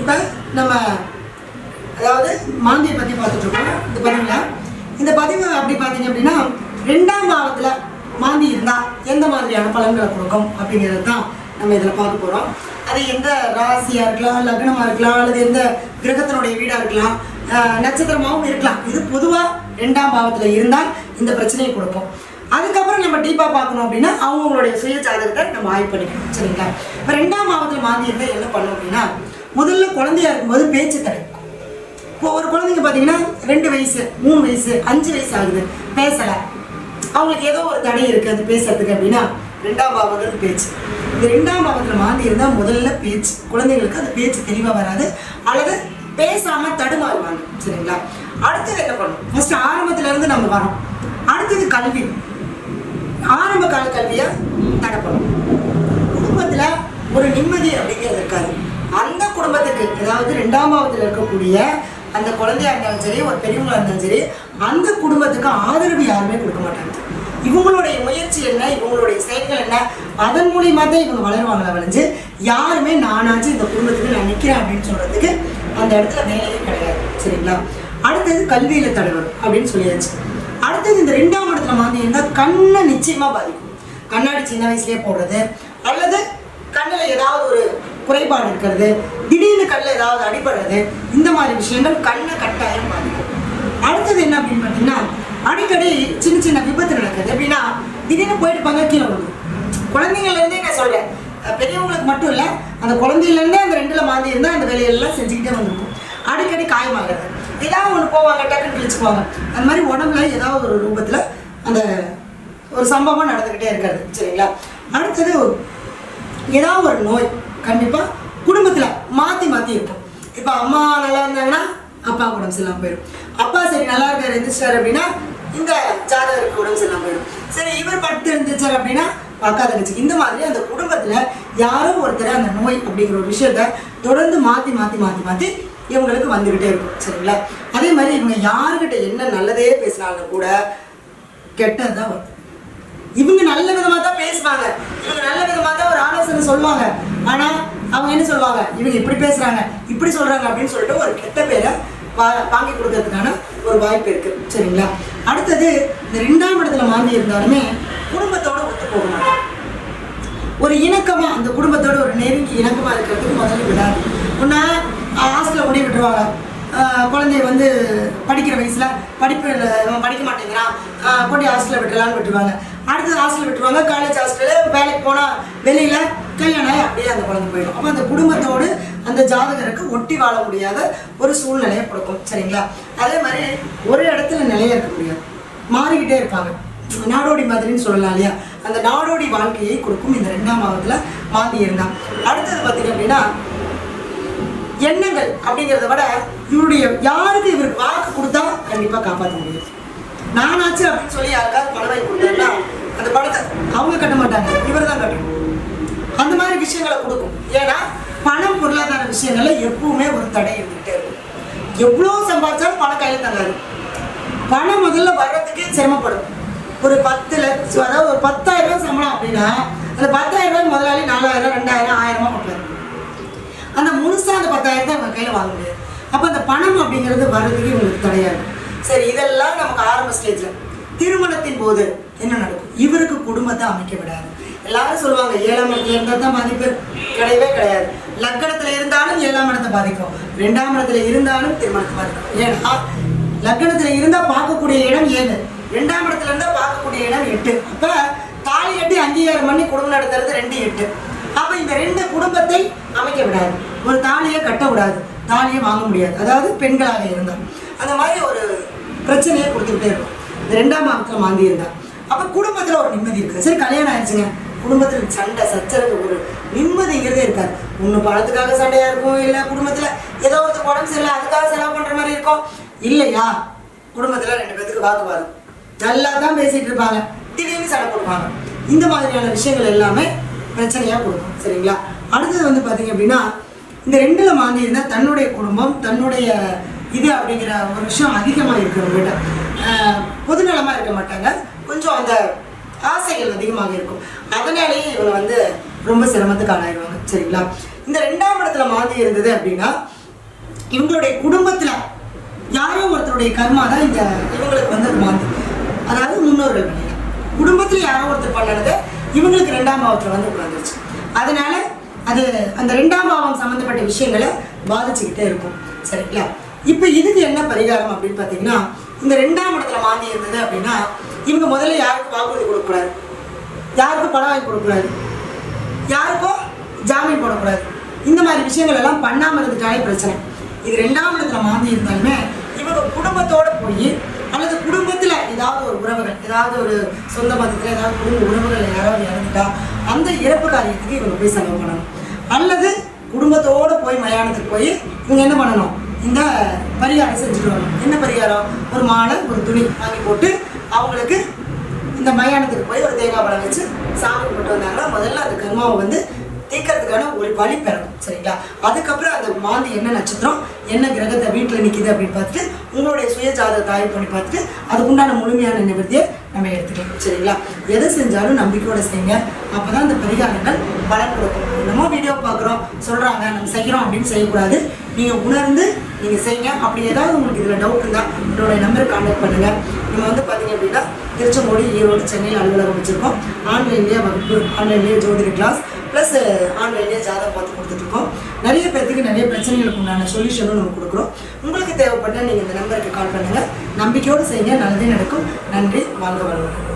இப்போ நம்ம அதாவது மாந்தியை பற்றி பார்த்துட்ருக்கோம் இந்த பதிவில். இந்த பதிவு அப்படி பார்த்தீங்க அப்படின்னா 2ஆம் பாவத்தில் மாந்தி இருந்தால் எந்த மாதிரியான பலன்களை கொடுக்கும் அப்படிங்கிறது தான் நம்ம இதில் பார்க்க போகிறோம். அது எந்த ராசியாக இருக்கலாம், லக்னமாக இருக்கலாம், அல்லது எந்த கிரகத்தினுடைய வீடாக இருக்கலாம், நட்சத்திரமாகவும் இருக்கலாம். இது பொதுவாக 2ஆம் பாவத்தில் இருந்தால் இந்த பிரச்சனையை கொடுக்கும். அதுக்கப்புறம் நம்ம டீப்பாக பார்க்கணும் அப்படின்னா அவங்களுடைய சுய ஜாதகத்தை நம்ம ஆய்வு பண்ணிக்கணும். சரிங்களா? இப்போ 2ஆம் பாவத்தில் மாந்தி இருந்தால் என்ன பண்ணும் அப்படின்னா, முதல்ல குழந்தையா இருக்கும்போது பேச்சு தடை. இப்போ ஒரு குழந்தைங்க பார்த்தீங்கன்னா 2 வயசு 3 வயசு 5 வயசு ஆகுது, பேசலை, அவங்களுக்கு ஏதோ ஒரு தடை இருக்குது அது பேசுறதுக்கு அப்படின்னா 2ஆம் பாவத்துக்கு பேச்சு. இந்த 2ஆம் பாவத்தில் மாந்தி இருந்தால் முதல்ல பேச்சு, குழந்தைங்களுக்கு அந்த பேச்சு தெளிவாக வராது அல்லது பேசாமல் தடுமாறுவாங்க. சரிங்களா? அடுத்தது என்ன பண்ணும்? ஃபர்ஸ்ட் ஆரம்பத்திலேருந்து நம்ம வரோம். அடுத்தது கல்வி, ஆரம்ப கால கல்வியை தடைப்படும். குடும்பத்தில் ஒரு நிம்மதி அப்படிங்கிறது இருக்காது. அந்த குடும்பத்துக்கு அதாவது 2ஆம் பாவத்தில் இருக்கக்கூடிய அந்த குழந்தையா இருந்தாலும் சரி, ஒரு பெரியவங்களா இருந்தாலும் சரி, அந்த குடும்பத்துக்கு ஆதரவு யாருமே கொடுக்க மாட்டாங்க. இவங்களுடைய முயற்சி என்ன, இவங்களுடைய செயல்கள் என்ன, அதன் மூலியமா தான் இவங்க வளருவாங்களா வளைஞ்சு யாருமே நானாச்சு இந்த குடும்பத்துக்கு நான் நிற்கிறேன் அப்படின்னு சொல்றதுக்கு அந்த இடத்துல வேலையே கிடையாது. சரிங்களா? அடுத்தது கல்வியில தடைவரும் அப்படின்னு சொல்லியாச்சு. அடுத்தது இந்த 2ஆம் இடத்துல மாந்தி இருந்தால் கண்ணை நிச்சயமா பாதிக்கும். கண்ணாடி சின்ன வயசுலேயே போடுறது அல்லது கண்ணில் ஏதாவது ஒரு குறைபாடு இருக்கிறது, திடீர்னு கண்ணில் ஏதாவது அடிபடுறது, இந்த மாதிரி விஷயங்கள் கண்ணை கட்டாயம் பாதிக்கும். அடுத்தது என்ன அப்படின்னு பார்த்தீங்கன்னா, அடிக்கடி சின்ன சின்ன விபத்து நடக்குது. எப்படின்னா திடீர்னு போயிட்டு கீழே விழுது. குழந்தைங்கள்லேருந்தே நான் சொல்கிறேன், பெரியவங்களுக்கு மட்டும் இல்லை, அந்த குழந்தையிலேருந்தே அந்த 2ல மாந்தி இருந்தால் அந்த வேலையெல்லாம் செஞ்சுக்கிட்டே வந்துருக்கும். அடிக்கடி காயமாகிறது, ஏதாவது ஒன்று போவாங்க, டக்குன்னு கிழிச்சுக்குவாங்க. அந்த மாதிரி உடம்புல ஏதாவது ஒரு ரூபத்தில் அந்த ஒரு சம்பவம் நடந்துக்கிட்டே இருக்கிறது. சரிங்களா? அடுத்தது ஏதாவது ஒரு நோய் கண்டிப்பாக குடும்பத்தில் மாற்றி மாற்றி இருக்கும். இப்போ அம்மா நல்லா இருந்தாங்கன்னா அப்பா உடம்பு சரியில்லாமல் போயிடும். அப்பா சரி நல்லா இருக்கார் இருந்துச்சார் அப்படின்னா இந்த ஜாதகருக்கு உடம்பு சரியில்லாமல் போயிடும். சரி இவர் படுத்து இருந்துச்சார் அப்படின்னா அக்கா தங்கச்சி. இந்த மாதிரி அந்த குடும்பத்தில் யாரோ ஒருத்தர் அந்த நோய் அப்படிங்கிற ஒரு விஷயத்த தொடர்ந்து மாற்றி மாற்றி மாற்றி மாற்றி இவங்களுக்கு வந்துக்கிட்டே இருக்கும். சரிங்களா? அதே மாதிரி இவங்க யாருக்கிட்ட என்ன நல்லதே பேசினாலும் கூட கெட்டது தான் வரும். இவங்க நல்ல விதமாக தான் பேசுவாங்க, இவங்க நல்ல விதமாக தான் ஒரு ஆலோசனை சொல்லுவாங்க. ஆனால் அவங்க என்ன சொல்லுவாங்க, இவங்க இப்படி பேசுகிறாங்க இப்படி சொல்கிறாங்க அப்படின்னு சொல்லிட்டு ஒரு கெட்ட பேரை வாங்கி கொடுக்கறதுக்கான ஒரு வாய்ப்பு இருக்குது. சரிங்களா? அடுத்தது இந்த 2ஆம் இடத்துல மாந்தி இருந்தாலுமே குடும்பத்தோடு ஒத்து போக மாட்டாங்க. ஒரு இணக்கமாக அந்த குடும்பத்தோடு ஒரு நெருங்கி இணக்கமாக இருக்கிறதுக்கு முதல்ல விடாது. ஒன்றா ஹாஸ்டலில் கொண்டு விட்டுருவாங்க. குழந்தைய வந்து படிக்கிற வயசில் படிக்க மாட்டேங்கிறான், கொண்டு ஹாஸ்டலில் விட்டுலான்னு விட்டுருவாங்க. அடுத்தது ஹாஸ்டலில் விட்டுருவாங்க, காலேஜ் ஹாஸ்டலில் வேலைக்கு போனால் வெளியில் கல்யாணம் ஆகி அப்படியே அந்த குழந்தை போயிடும். அப்போ அந்த குடும்பத்தோடு அந்த ஜாதகருக்கு ஒட்டி வாழ முடியாத ஒரு சூழ்நிலையை கொடுக்கும். சரிங்களா? அதே மாதிரி ஒரு இடத்துல நிலைய இருக்க முடியாது, மாறிக்கிட்டே இருப்பாங்க. நாடோடி மாதிரின்னு சொல்லலாம் இல்லையா? அந்த நாடோடி வாழ்க்கையை கொடுக்கும் இந்த 2ஆம் பாவத்தில் மாந்தி இருந்தால். அடுத்தது பார்த்தீங்க அப்படின்னா எண்ணங்கள் அப்படிங்கிறத விட இவருடைய யாருக்கு இவருக்கு வாக்கு கொடுத்தா கண்டிப்பாக காப்பாற்ற முடியும். நானாச்சு அப்படின்னு சொல்லி யாருக்காவது பணம் வாங்கி கொடுத்தாருன்னா அந்த பணத்தை அவங்க கட்ட மாட்டாங்க, இவர் தான் கட்டணும். அந்த மாதிரி விஷயங்களை கொடுக்கும். ஏன்னா பணம் பொருளாதார விஷயங்கள்ல எப்பவுமே ஒரு தடை இருந்துகிட்டே இருக்கும். எவ்வளோ சம்பாதிச்சாலும் பணம் கையில் தங்காது. பணம் முதல்ல வர்றதுக்கே சிரமப்படும். ஒரு 10 லட்சம், அதாவது ஒரு 10,000 ரூபாய் சம்பளம் அப்படின்னா அந்த 10,000 ரூபாய் முதலாளி 4,000 2,000 1000 கொடுப்பாரு. அந்த முழுசாக அந்த 10,000 தான் அவங்க கையில் வாங்க முடியாது. அப்போ அந்த பணம் அப்படிங்கிறது வர்றதுக்கு இவங்களுக்கு தடையாது. சரி, இதெல்லாம் நமக்கு ஆரம்ப ஸ்டேஜில். திருமணத்தின் போது என்ன நடக்கும்? இவருக்கு குடும்பத்தை அமைக்க விடாது. எல்லாரும் சொல்லுவாங்க 7ஆம் இடத்துல இருந்தால் தான் பாதிப்பு. கிடையவே கிடையாது. லக்னத்தில் இருந்தாலும் 7ஆம் இடத்தை பாதிக்கும், 2ஆம் இடத்துல இருந்தாலும் திருமணத்தை பாதிக்கும். ஏன்னா லக்னத்தில் இருந்தால் பார்க்கக்கூடிய இடம் 7, 2ஆம் இடத்துல இருந்தால் பார்க்கக்கூடிய இடம் 8. அப்போ தாலி கட்டி அங்கீகாரம் பண்ணி குடும்பம் நடத்துறது 2 8. அப்போ இந்த 2 குடும்பத்தை அமைக்க விடாது. ஒரு தாலியை கட்ட விடாது, தாலியை வாங்க முடியாது. அதாவது பெண்களாக இருந்தால் அந்த மாதிரி ஒரு பிரச்சனையை கொடுத்துக்கிட்டே இருக்கும் இந்த 2ஆம் பாவத்தில் மாந்தி இருந்தால். அப்போ குடும்பத்தில் ஒரு நிம்மதி இருக்குது. சரி கல்யாணம் ஆயிடுச்சுங்க, குடும்பத்தில் சண்டை சச்சரவு, ஒரு நிம்மதிங்கிறதே இருக்காது. ஒன்று பணத்துக்காக சண்டையாக இருக்கும், இல்லை குடும்பத்தில் ஏதோ ஒருத்தர் உடம்பு சரியில்லை அதுக்காக செலவு பண்ணுற மாதிரி இருக்கும். இல்லையா குடும்பத்தில் 2 பேத்துக்கு வாக்குவாதம், நல்லா தான் பேசிகிட்டு இருப்பாங்க, திடீர்னு சண்டை போடுவாங்க. இந்த மாதிரியான விஷயங்கள் எல்லாமே பிரச்சனையாக கொடுக்கும். சரிங்களா? அடுத்தது வந்து பார்த்தீங்க அப்படின்னா இந்த 2ல மாந்தி இருந்தால் தன்னுடைய குடும்பம் தன்னுடைய இது அப்படிங்கிற ஒரு விஷயம் அதிகமாக இருக்கிறவங்ககிட்ட பொதுநலமாக இருக்க மாட்டாங்க. கொஞ்சம் அந்த ஆசைகள் அதிகமாக இருக்கும். அதனாலேயே இவங்க வந்து ரொம்ப சிரமத்துக்கு ஆளாயிடுவாங்க. சரிங்களா? இந்த 2ஆம் இடத்துல மாந்தி இருந்தது அப்படின்னா இவங்களுடைய குடும்பத்தில் யாரோ ஒருத்தருடைய கர்மா தான் இவங்களுக்கு வந்து அது மாந்தி. அதாவது முன்னோர்கள் வழியில் குடும்பத்தில் யாரோ ஒருத்தர் பண்ணது இவங்களுக்கு 2ஆம் பாவத்தில் வந்து உட்காந்துருச்சு. அதனால அது அந்த 2ஆம் பாவம் சம்மந்தப்பட்ட விஷயங்களை பாதிச்சுக்கிட்டே இருக்கும். சரிங்களா? இப்போ இதுக்கு என்ன பரிகாரம் அப்படின்னு பார்த்தீங்கன்னா, இந்த 2ஆம் இடத்துல மாந்தி இருந்தது அப்படின்னா இவங்க முதல்ல யாருக்கும் வாக்குறுதி கொடுக்கக்கூடாது, யாருக்கும் பணம் வாங்கி கொடுக்கக்கூடாது, யாருக்கும் ஜாமீன் போடக்கூடாது. இந்த மாதிரி விஷயங்கள் எல்லாம் பண்ணாமல் இருந்துட்டாலே பிரச்சனை. இது 2ஆம் இடத்துல மாந்தி இருந்தாலுமே இவங்க குடும்பத்தோடு போய் அல்லது குடும்பத்தில் ஏதாவது ஒரு உறவுகள், ஏதாவது ஒரு சொந்த மதத்தில் ஏதாவது குடும்ப உறவுகள் யாராவது இறந்துட்டா அந்த இறப்பு காரியத்துக்கு இவங்க போய் செலவு பண்ணணும். அல்லது குடும்பத்தோடு போய் மயானத்துக்கு போய் இவங்க என்ன பண்ணணும், இந்த பரிகாரம் செஞ்சுட்டு வரணும். என்ன பரிகாரம்? ஒரு மாலை, ஒரு துணி வாங்கி போட்டு அவங்களுக்கு இந்த மயானத்துக்கு போய் ஒரு தேங்காய் பழம் வச்சு சாமி கும்பிட்டு வந்தாங்கன்னா முதல்ல அந்த கர்மாவை வந்து தீர்க்கறதுக்கான ஒரு வழி பெறணும். சரிங்களா? அதுக்கப்புறம் அந்த மாந்தி என்ன நட்சத்திரம், என்ன கிரகத்தை வீட்டில் நிற்கிது அப்படின்னு பார்த்துட்டு உங்களுடைய சுய ஜாதகத்தை ஆய்வு பண்ணி பார்த்துட்டு அதுக்குண்டான முழுமையான நிவர்த்தியை நம்ம எடுத்துக்கலாம். சரிங்களா? எதை செஞ்சாலும் நம்பிக்கையோடு செய்யுங்க. அப்போ தான் இந்த பரிகாரங்கள் பலன் கொடுக்கும். நம்ம வீடியோ பார்க்குறோம், சொல்கிறாங்க, நம்ம செய்கிறோம் அப்படின்னு செய்யக்கூடாது. நீங்கள் உணர்ந்து நீங்கள் செய்யுங்க. அப்படி ஏதாவது உங்களுக்கு இதில் டவுட் இருந்தால் என்னோடய நம்பரை கான்டாக்ட் பண்ணுங்கள். நம்ம வந்து பார்த்தீங்க அப்படின்னா திருச்செங்கோடு, ஈரோடு, சென்னையில் அலுவலகம் வச்சுருக்கோம். ஆன்லைன்லேயே வகுப்பு, ஆன்லைன்லேயே ஜோதிட கிளாஸ் ப்ளஸ் ஆன்லைன்லேயே ஜாதகம் பார்த்து கொடுத்துட்ருக்கோம். நிறைய பேர்த்துக்கு நிறைய பிரச்சனைகளுக்கு உண்டான சொல்யூஷனும் நம்ம கொடுக்குறோம். உங்களுக்கு தேவைப்பட்டால் நீங்கள் இந்த நம்பருக்கு கால் பண்ணுங்கள். நம்பிக்கையோடு செய்யுங்க, நல்லதே நடக்கும். நன்றி. வாழ்க வளமுடன்.